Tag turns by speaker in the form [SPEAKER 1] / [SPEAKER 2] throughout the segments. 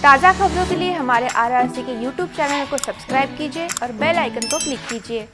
[SPEAKER 1] ताज़ा खबरों के लिए हमारे RRC के YouTube चैनल को सब्सक्राइब कीजिए और बेल आइकन को क्लिक कीजिए।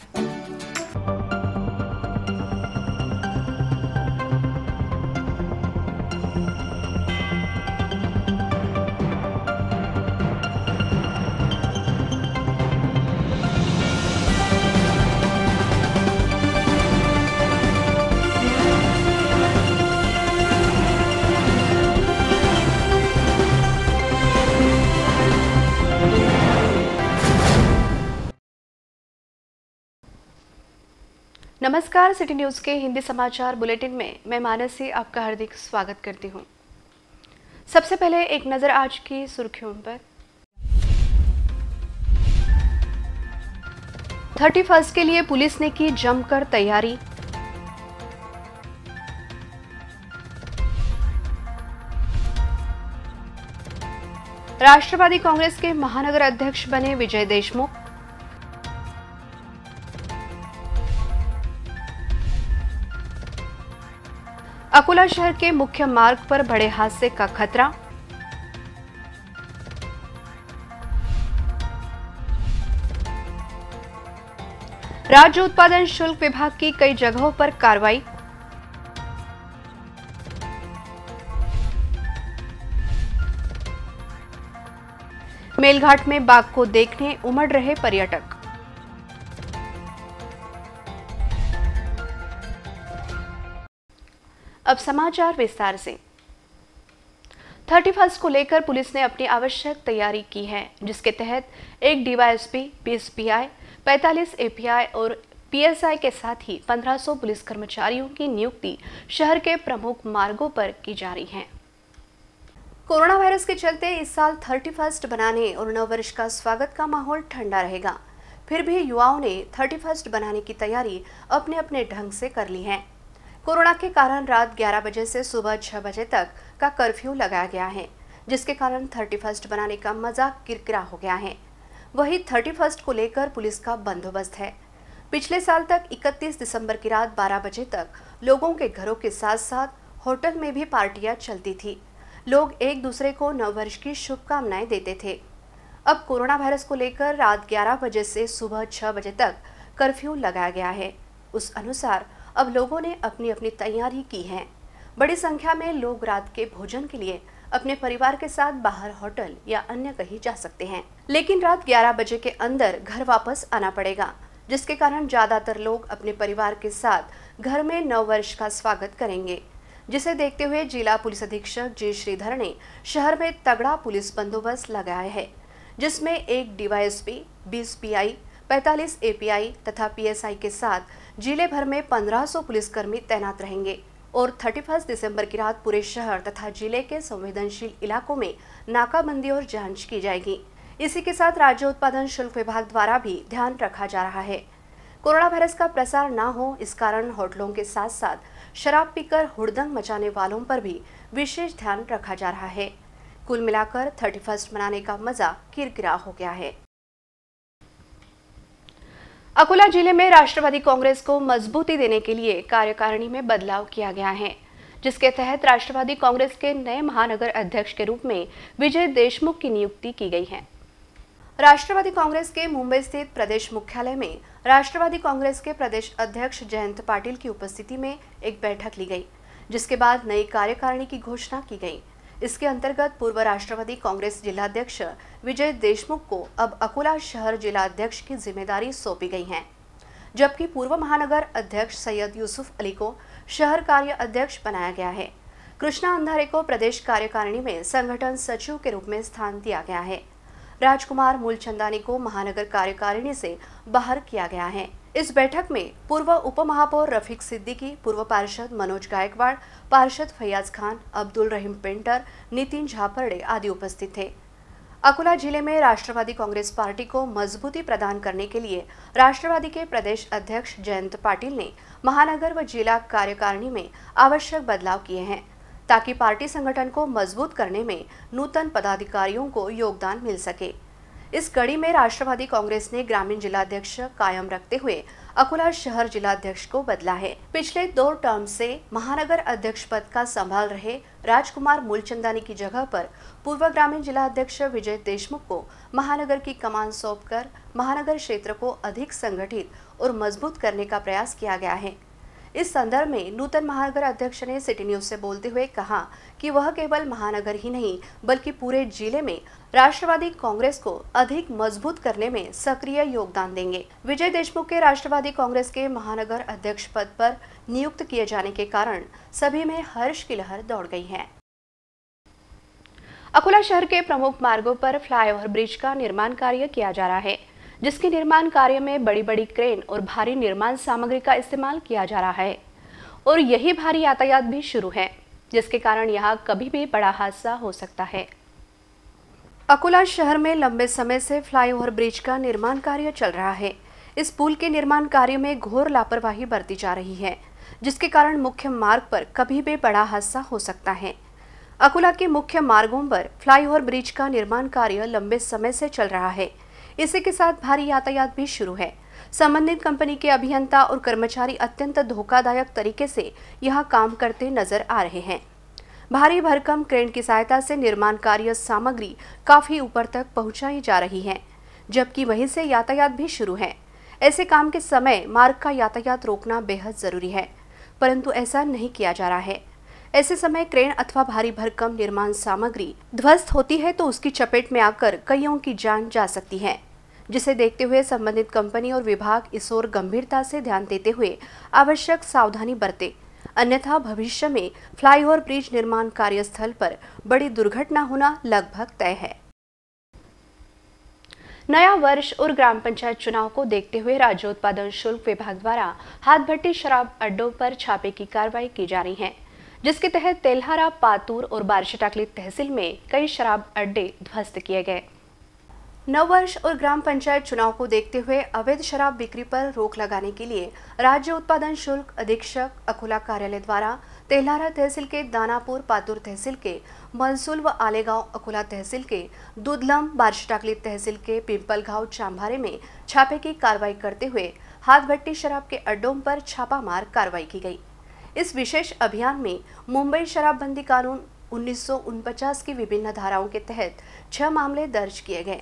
[SPEAKER 1] नमस्कार, सिटी न्यूज़ के हिंदी समाचार बुलेटिन में मैं मानसी आपका हार्दिक स्वागत करती हूं। सबसे पहले एक नज़र आज की सुर्खियों पर। 31 के लिए पुलिस ने की जमकर तैयारी। राष्ट्रवादी कांग्रेस के महानगर अध्यक्ष बने विजय देशमुख। अकोला शहर के मुख्य मार्ग पर बड़े हादसे का खतरा। राज्य उत्पादन शुल्क विभाग की कई जगहों पर कार्रवाई। मेलघाट में बाघ को देखने उमड़ रहे पर्यटक। अब समाचार विस्तार से। 31 को लेकर पुलिस ने अपनी आवश्यक तैयारी की है, जिसके तहत एक डीवाईएसपी, 20 पीआई, 45 एपीआई और पीएसआई के साथ ही 1500 पुलिस कर्मचारियों की नियुक्ति शहर के प्रमुख मार्गों पर की जा रही है। कोरोना वायरस के चलते इस साल 31 बनाने और नववर्ष का स्वागत का माहौल ठंडा रहेगा। फिर भी युवाओं ने 31 बनाने की तैयारी अपने अपने ढंग से कर ली है। कोरोना के कारण रात 11 बजे से सुबह 6 बजे तक का कर्फ्यू लगाया गया है, जिसके कारण 31 बनाने का मजा किरकिरा हो गया है। वही 31 को लेकर पुलिस का बंदोबस्त है। पिछले साल तक 31 दिसंबर की रात 12 बजे तक लोगों के घरों के साथ साथ होटल में भी पार्टियां चलती थी। लोग एक दूसरे को नववर्ष की शुभकामनाएं देते थे। अब कोरोना वायरस को लेकर रात 11 बजे से सुबह 6 बजे तक कर्फ्यू लगाया गया है। उस अनुसार अब लोगों ने अपनी अपनी तैयारी की है। बड़ी संख्या में लोग रात के भोजन के लिए अपने परिवार के साथ बाहर होटल या अन्य कहीं जा सकते हैं, लेकिन रात 11 बजे के अंदर घर वापस आना पड़ेगा, जिसके कारण ज्यादातर लोग अपने परिवार के साथ घर में नववर्ष का स्वागत करेंगे। जिसे देखते हुए जिला पुलिस अधीक्षक जी श्रीधर ने शहर में तगड़ा पुलिस बंदोबस्त लगाया है, जिसमें एक डीवाईएसपी, 20 पीआई, 45 एपीआई तथा पीएसआई के साथ जिले भर में 1500 पुलिसकर्मी तैनात रहेंगे और 31 दिसंबर की रात पूरे शहर तथा जिले के संवेदनशील इलाकों में नाकाबंदी और जांच की जाएगी। इसी के साथ राज्य उत्पादन शुल्क विभाग द्वारा भी ध्यान रखा जा रहा है। कोरोना वायरस का प्रसार न हो, इस कारण होटलों के साथ साथ शराब पीकर हुड़दंग मचाने वालों पर भी विशेष ध्यान रखा जा रहा है। कुल मिलाकर 31 मनाने का मजा किरकिरा हो गया है। अकोला जिले में राष्ट्रवादी कांग्रेस को मजबूती देने के लिए कार्यकारिणी में बदलाव किया गया है, जिसके तहत राष्ट्रवादी कांग्रेस के नए महानगर अध्यक्ष के रूप में विजय देशमुख की नियुक्ति की गई है। राष्ट्रवादी कांग्रेस के मुंबई स्थित प्रदेश मुख्यालय में राष्ट्रवादी कांग्रेस के प्रदेश अध्यक्ष जयंत पाटिल की उपस्थिति में एक बैठक ली गई, जिसके बाद नई कार्यकारिणी की घोषणा की गई। इसके अंतर्गत पूर्व राष्ट्रवादी कांग्रेस जिलाध्यक्ष विजय देशमुख को अब अकोला शहर जिलाध्यक्ष की जिम्मेदारी सौंपी गई है, जबकि पूर्व महानगर अध्यक्ष सैयद यूसुफ अली को शहर कार्य अध्यक्ष बनाया गया है। कृष्णा अंधारे को प्रदेश कार्यकारिणी में संगठन सचिव के रूप में स्थान दिया गया है। राजकुमार मूलचंदानी को महानगर कार्यकारिणी से बाहर किया गया है। इस बैठक में पूर्व उप महापौर रफीक सिद्दीकी, पूर्व पार्षद मनोज गायकवाड़, पार्षद फैयाज खान, अब्दुल रहीम पेंटर, नितिन झापर्डे आदि उपस्थित थे। अकोला जिले में राष्ट्रवादी कांग्रेस पार्टी को मजबूती प्रदान करने के लिए राष्ट्रवादी के प्रदेश अध्यक्ष जयंत पाटिल ने महानगर व जिला कार्यकारिणी में आवश्यक बदलाव किए हैं, ताकि पार्टी संगठन को मजबूत करने में नूतन पदाधिकारियों को योगदान मिल सके। इस कड़ी में राष्ट्रवादी कांग्रेस ने ग्रामीण जिलाध्यक्ष कायम रखते हुए अकोला शहर जिलाध्यक्ष को बदला है। पिछले 2 टर्म से महानगर अध्यक्ष पद का संभाल रहे राजकुमार मूलचंदानी की जगह पर पूर्व ग्रामीण जिला अध्यक्ष विजय देशमुख को महानगर की कमान सौंपकर महानगर क्षेत्र को अधिक संगठित और मजबूत करने का प्रयास किया गया है। इस संदर्भ में नूतन महानगर अध्यक्ष ने सिटी न्यूज से बोलते हुए कहा कि वह केवल महानगर ही नहीं बल्कि पूरे जिले में राष्ट्रवादी कांग्रेस को अधिक मजबूत करने में सक्रिय योगदान देंगे। विजय देशमुख के राष्ट्रवादी कांग्रेस के महानगर अध्यक्ष पद पर नियुक्त किए जाने के कारण सभी में हर्ष की लहर दौड़ गई है। अकोला शहर के प्रमुख मार्गों पर फ्लाईओवर ब्रिज का निर्माण कार्य किया जा रहा है, जिसके निर्माण कार्य में बड़ी बड़ी क्रेन और भारी निर्माण सामग्री का इस्तेमाल किया जा रहा है और यही भारी यातायात भी शुरू है, जिसके कारण यहां कभी भी बड़ा हादसा हो सकता है। अकोला शहर में लंबे समय से फ्लाईओवर ब्रिज का निर्माण कार्य चल रहा है। इस पुल के निर्माण कार्य में घोर लापरवाही बरती जा रही है, जिसके कारण मुख्य मार्ग पर कभी भी बड़ा हादसा हो सकता है। अकोला के मुख्य मार्गों पर फ्लाईओवर ब्रिज का निर्माण कार्य लंबे समय से चल रहा है। इसी के साथ भारी यातायात भी शुरू है। संबंधित कंपनी के अभियंता और कर्मचारी अत्यंत धोखादायक तरीके से यह काम करते नजर आ रहे हैं। भारी भरकम क्रेन की सहायता से निर्माण कार्य सामग्री काफी ऊपर तक पहुंचाई जा रही है, जबकि वहीं से यातायात भी शुरू है। ऐसे काम के समय मार्ग का यातायात रोकना बेहद जरूरी है, परंतु ऐसा नहीं किया जा रहा है। ऐसे समय क्रेन अथवा भारी भरकम निर्माण सामग्री ध्वस्त होती है तो उसकी चपेट में आकर कईयों की जान जा सकती है, जिसे देखते हुए संबंधित कंपनी और विभाग इस ओर गंभीरता से ध्यान देते हुए आवश्यक सावधानी बरते, अन्यथा भविष्य में फ्लाईओवर ब्रिज निर्माण कार्यस्थल पर बड़ी दुर्घटना होना लगभग तय है। नया वर्ष और ग्राम पंचायत चुनाव को देखते हुए राज्य उत्पादन शुल्क विभाग द्वारा हाथ भट्टी शराब अड्डों पर छापे की कार्रवाई की जा रही है, जिसके तहत तेल्हारा, पातूर और बारशिटाकली तहसील में कई शराब अड्डे ध्वस्त किए गए। नववर्ष और ग्राम पंचायत चुनाव को देखते हुए अवैध शराब बिक्री पर रोक लगाने के लिए राज्य उत्पादन शुल्क अधीक्षक अकोला कार्यालय द्वारा तेल्हारा तहसील के दानापुर, पातूर तहसील के मलसूल व आलेगांव, अकोला तहसील के दुधलम, बारशिटाकली तहसील के पिंपलगांव, चांभारे में छापे की कार्रवाई करते हुए हाथ भट्टी शराब के अड्डों पर छापामार कार्रवाई की गई। इस विशेष अभियान में मुंबई शराबबंदी कानून 1949 की विभिन्न धाराओं के तहत 6 मामले दर्ज किए गए।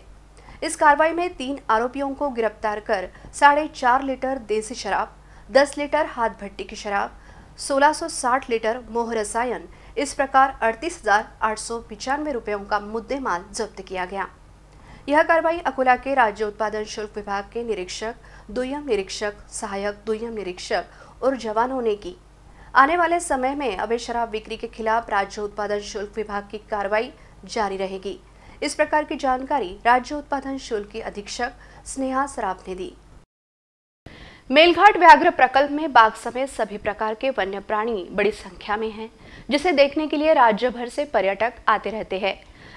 [SPEAKER 1] इस कार्रवाई में 3 आरोपियों को गिरफ्तार कर 4.5 लीटर देसी शराब, 10 लीटर हाथ भट्टी की शराब, 1660 लीटर मोह रसायन, इस प्रकार 38,895 रुपयों का मुद्देमाल जब्त किया गया। यह कार्रवाई अकोला के राज्य उत्पादन शुल्क विभाग के निरीक्षक, दुय्यम निरीक्षक, सहायक दुय्यम निरीक्षक और जवानों ने की। आने वाले समय में अवैध शराब बिक्री के खिलाफ राज्य उत्पादन शुल्क विभाग की कार्रवाई जारी रहेगी। इस प्रकार की जानकारी राज्य उत्पादन शुल्क की अधीक्षक स्नेहा सराफ ने दी। मेलघाट व्याघ्र प्रकल्प में बाघ समेत सभी प्रकार के वन्य प्राणी बड़ी संख्या में हैं, जिसे देखने के लिए राज्य भर से पर्यटक आते रहते हैं।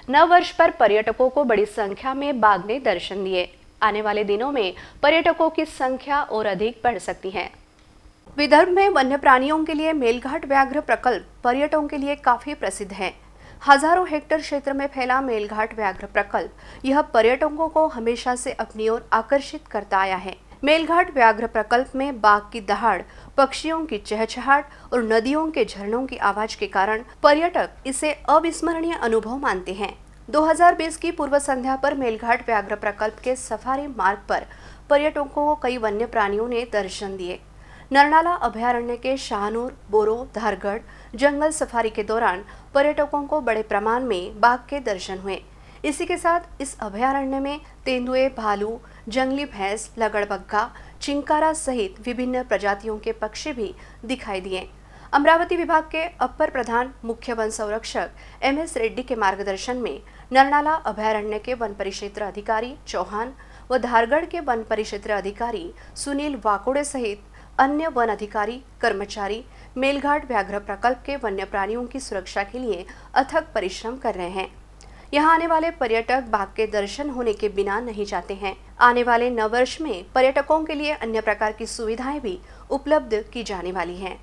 [SPEAKER 1] नववर्ष पर पर्यटकों को बड़ी संख्या में बाघ ने दर्शन दिए। आने वाले दिनों में पर्यटकों की संख्या और अधिक बढ़ सकती है। विदर्भ में वन्य प्राणियों के लिए मेलघाट व्याघ्र प्रकल्प पर्यटकों के लिए काफी प्रसिद्ध है। हजारों हेक्टेयर क्षेत्र में फैला मेलघाट व्याघ्र प्रकल्प यह पर्यटकों को हमेशा से अपनी ओर आकर्षित करता आया है। मेलघाट व्याघ्र प्रकल्प में बाघ की दहाड़, पक्षियों की चहचहाट और नदियों के झरनों की आवाज के कारण पर्यटक इसे अविस्मरणीय अनुभव मानते हैं। 2020 की पूर्व संध्या पर मेलघाट व्याघ्र प्रकल्प के सफारी मार्ग पर पर्यटकों को कई वन्य प्राणियों ने दर्शन दिए। नरनाला अभयारण्य के शाहनूर, बोरो, धारगढ़ जंगल सफारी के दौरान पर्यटकों को बड़े प्रमाण में बाघ के दर्शन हुए। इसी के साथ इस अभयारण्य में तेंदुए, भालू, जंगली भैंस, लगड़बग्घा, चिंकारा सहित विभिन्न प्रजातियों के पक्षी भी दिखाई दिए। अमरावती विभाग के अपर प्रधान मुख्य वन संरक्षक MS रेड्डी के मार्गदर्शन में नरनाला अभयारण्य के वन परिक्षेत्र अधिकारी चौहान व धारगढ़ के वन परिक्षेत्र अधिकारी सुनील वाकोड़े सहित अन्य वन अधिकारी कर्मचारी मेलघाट व्याघ्र प्रकल्प के वन्य प्राणियों की सुरक्षा के लिए अथक परिश्रम कर रहे हैं। यहाँ आने वाले पर्यटक बाघ के दर्शन होने के बिना नहीं जाते हैं। आने वाले नववर्ष में पर्यटकों के लिए अन्य प्रकार की सुविधाएं भी उपलब्ध की जाने वाली हैं।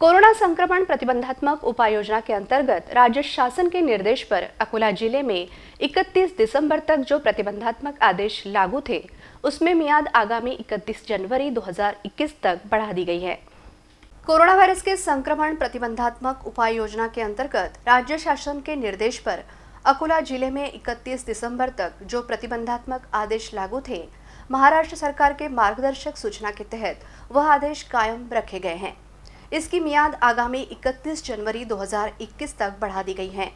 [SPEAKER 1] कोरोना संक्रमण प्रतिबंधात्मक उपाय योजना के अंतर्गत राज्य शासन के निर्देश पर अकोला जिले में 31 दिसंबर तक जो प्रतिबंधात्मक आदेश लागू थे, उसमें मियाद आगामी 31 जनवरी 2021 तक बढ़ा दी गई है। कोरोना वायरस के संक्रमण प्रतिबंधात्मक उपाय योजना के अंतर्गत राज्य शासन के निर्देश पर अकोला जिले में 31 दिसंबर तक जो प्रतिबंधात्मक आदेश लागू थे, महाराष्ट्र सरकार के मार्गदर्शक सूचना के तहत वह आदेश कायम रखे गए हैं। इसकी मियाद आगामी 31 जनवरी 2021 तक बढ़ा दी गई है।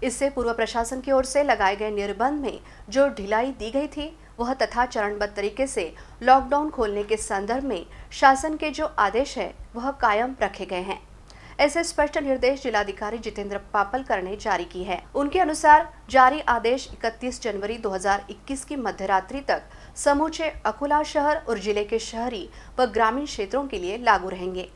[SPEAKER 1] इससे पूर्व प्रशासन की ओर से लगाए गए निर्बंध में जो ढिलाई दी गई थी वह तथा चरणबद्ध तरीके से लॉकडाउन खोलने के संदर्भ में शासन के जो आदेश है वह कायम रखे गए हैं। ऐसे स्पष्ट निर्देश जिलाधिकारी जितेंद्र पापलकर ने जारी की है। उनके अनुसार जारी आदेश 31 जनवरी 2021 की मध्यरात्रि तक समूचे अकोला शहर और जिले के शहरी व ग्रामीण क्षेत्रों के लिए लागू रहेंगे।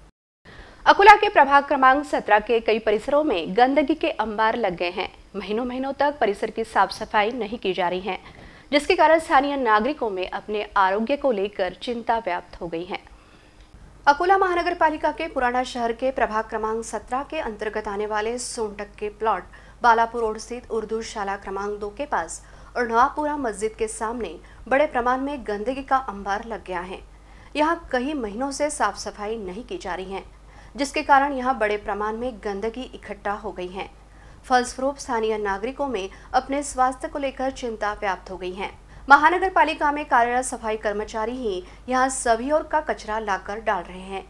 [SPEAKER 1] अकोला के प्रभाग क्रमांक 17 के कई परिसरों में गंदगी के अंबार लग गए हैं। महीनों तक परिसर की साफ सफाई नहीं की जा रही है, जिसके कारण स्थानीय नागरिकों में अपने आरोग्य को लेकर चिंता व्याप्त हो गई है। अकोला महानगर पालिका के पुराना शहर के प्रभाग क्रमांक 17 के अंतर्गत आने वाले सोनटक के प्लॉट बालापुर रोड स्थित उर्दू शाला क्रमांक 2 के पास और नवापुरा मस्जिद के सामने बड़े प्रमाण में गंदगी का अंबार लग गया है। यहाँ कई महीनों से साफ सफाई नहीं की जा रही है, जिसके कारण यहाँ बड़े प्रमाण में गंदगी इकट्ठा हो गई है। फलस्वरूप स्थानीय नागरिकों में अपने स्वास्थ्य को लेकर चिंता व्याप्त हो गई है। महानगर पालिका में कार्यरत सफाई कर्मचारी ही यहाँ सभी ओर का कचरा लाकर डाल रहे हैं,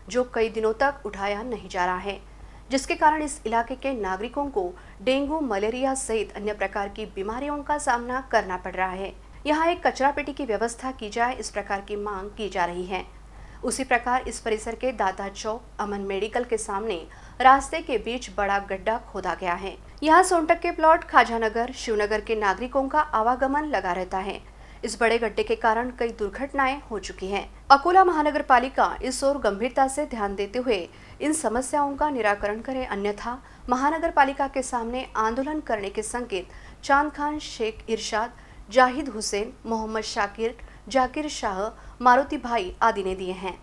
[SPEAKER 1] जो कई दिनों तक उठाया नहीं जा रहा है, जिसके कारण इस इलाके के नागरिकों को डेंगू, मलेरिया सहित अन्य प्रकार की बीमारियों का सामना करना पड़ रहा है। यहाँ एक कचरा पेटी की व्यवस्था की जाए, इस प्रकार की मांग की जा रही है। उसी प्रकार इस परिसर के दादा चौक अमन मेडिकल के सामने रास्ते के बीच बड़ा गड्ढा खोदा गया है। यहाँ सोनटक के प्लॉट खाजानगर, शिवनगर के नागरिकों का आवागमन लगा रहता है। इस बड़े गड्ढे के कारण कई दुर्घटनाएं हो चुकी हैं। अकोला महानगर पालिका इस ओर गंभीरता से ध्यान देते हुए इन समस्याओं का निराकरण करे, अन्यथा महानगर पालिका के सामने आंदोलन करने के संकेत चांद खान, शेख इरशाद, जाहिद हुसैन, मोहम्मद शाकिर, जाकिर शाह, मारुति भाई आदि ने दिए हैं।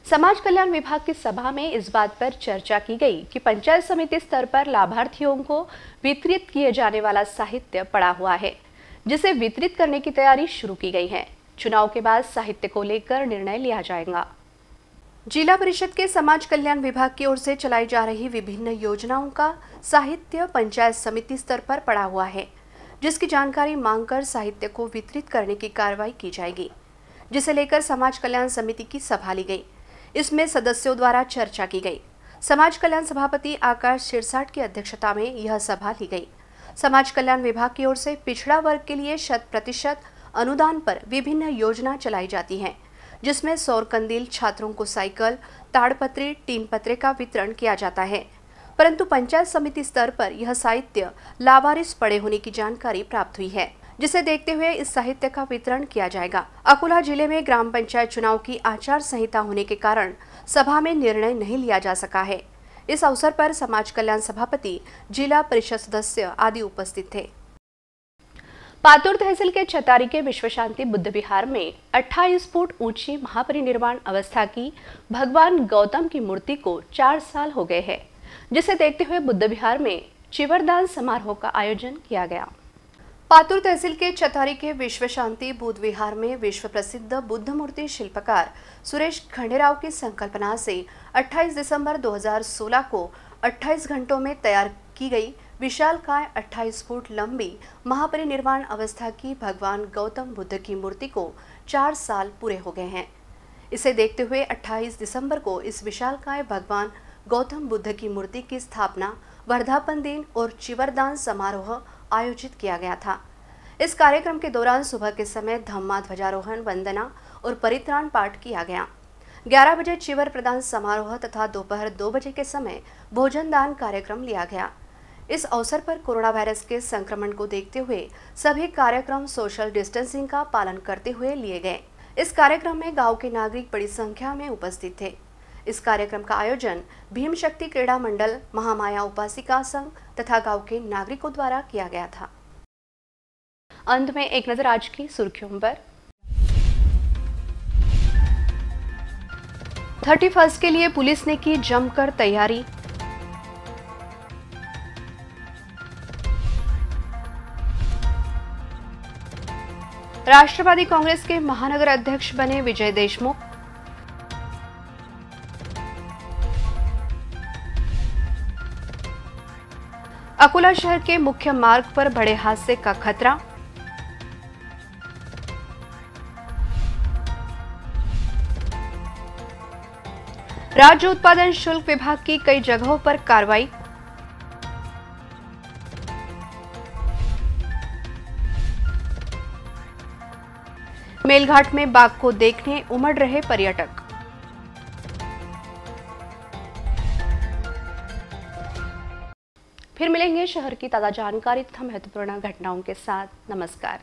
[SPEAKER 1] समाज कल्याण विभाग की सभा में इस बात पर चर्चा की गई कि पंचायत समिति स्तर पर लाभार्थियों को वितरित किए जाने वाला साहित्य पड़ा हुआ है, जिसे वितरित करने की तैयारी शुरू की गई है। चुनाव के बाद साहित्य को लेकर निर्णय लिया जाएगा। जिला परिषद के समाज कल्याण विभाग की ओर से चलाई जा रही विभिन्न योजनाओं का साहित्य पंचायत समिति स्तर पर पड़ा हुआ है, जिसकी जानकारी मांगकर साहित्य को वितरित करने की कार्रवाई की जाएगी, जिसे लेकर समाज कल्याण समिति की सभा ली गई। इसमें सदस्यों द्वारा चर्चा की गई। समाज कल्याण सभापति आकाश शिरसाट की अध्यक्षता में यह सभा ली गई। समाज कल्याण विभाग की ओर से पिछड़ा वर्ग के लिए 100% अनुदान पर विभिन्न योजना चलाई जाती है, जिसमें सौर कंदील, छात्रों को साइकिल, ताड़पत्री, टीन पत्रे का वितरण किया जाता है। परंतु पंचायत समिति स्तर पर यह साहित्य लावारिस पड़े होने की जानकारी प्राप्त हुई है, जिसे देखते हुए इस साहित्य का वितरण किया जाएगा। अकोला जिले में ग्राम पंचायत चुनाव की आचार संहिता होने के कारण सभा में निर्णय नहीं लिया जा सका है। इस अवसर पर समाज कल्याण सभापति, जिला परिषद सदस्य आदि उपस्थित थे। पातुर तहसील के छतारी के विश्व शांति बुद्ध विहार में 28 फुट ऊंची महापरिनिर्वाण अवस्था की भगवान गौतम की मूर्ति को 4 साल हो गए हैं, जिसे देखते हुए बुद्ध विहार में चिवरदान समारोह का आयोजन किया गया। पातुर तहसील के छतारी के विश्व शांति बुद्ध विहार में विश्व प्रसिद्ध बुद्ध मूर्ति शिल्पकार सुरेश खंडेराव की संकल्पना से 28 दिसंबर 2016 को 28 घंटों में तैयार की गई विशालकाय 28 फुट लंबी महापरिनिर्वाण अवस्था की भगवान गौतम बुद्ध की मूर्ति को 4 साल पूरे हो गए हैं। इसे देखते हुए 28 दिसंबर को इस विशालकाय भगवान गौतम बुद्ध की मूर्ति की स्थापना, वर्धापन दिन और चिवरदान समारोह आयोजित किया गया था। इस कार्यक्रम के दौरान सुबह के समय धम्मा, ध्वजारोहण, वंदना और परित्राण पाठ किया गया। 11 बजे चिवर प्रदान समारोह तथा दोपहर 2 बजे के समय भोजन दान कार्यक्रम लिया गया। इस अवसर पर कोरोना वायरस के संक्रमण को देखते हुए सभी कार्यक्रम सोशल डिस्टेंसिंग का पालन करते हुए लिए गए। इस कार्यक्रम में गांव के नागरिक बड़ी संख्या में उपस्थित थे। इस कार्यक्रम का आयोजन भीम शक्ति क्रीड़ा मंडल, महामाया उपासिका संघ तथा गांव के नागरिकों द्वारा किया गया था। अंत में एक नजर आज की सुर्खियों पर। 31 के लिए पुलिस ने की जमकर तैयारी। राष्ट्रवादी कांग्रेस के महानगर अध्यक्ष बने विजय देशमुख। अकोला शहर के मुख्य मार्ग पर बड़े हादसे का खतरा। राज्य उत्पादन शुल्क विभाग की कई जगहों पर कार्रवाई। मेलघाट में बाघ को देखने उमड़ रहे पर्यटक। फिर मिलेंगे शहर की ताजा जानकारी तथा महत्वपूर्ण घटनाओं के साथ। नमस्कार।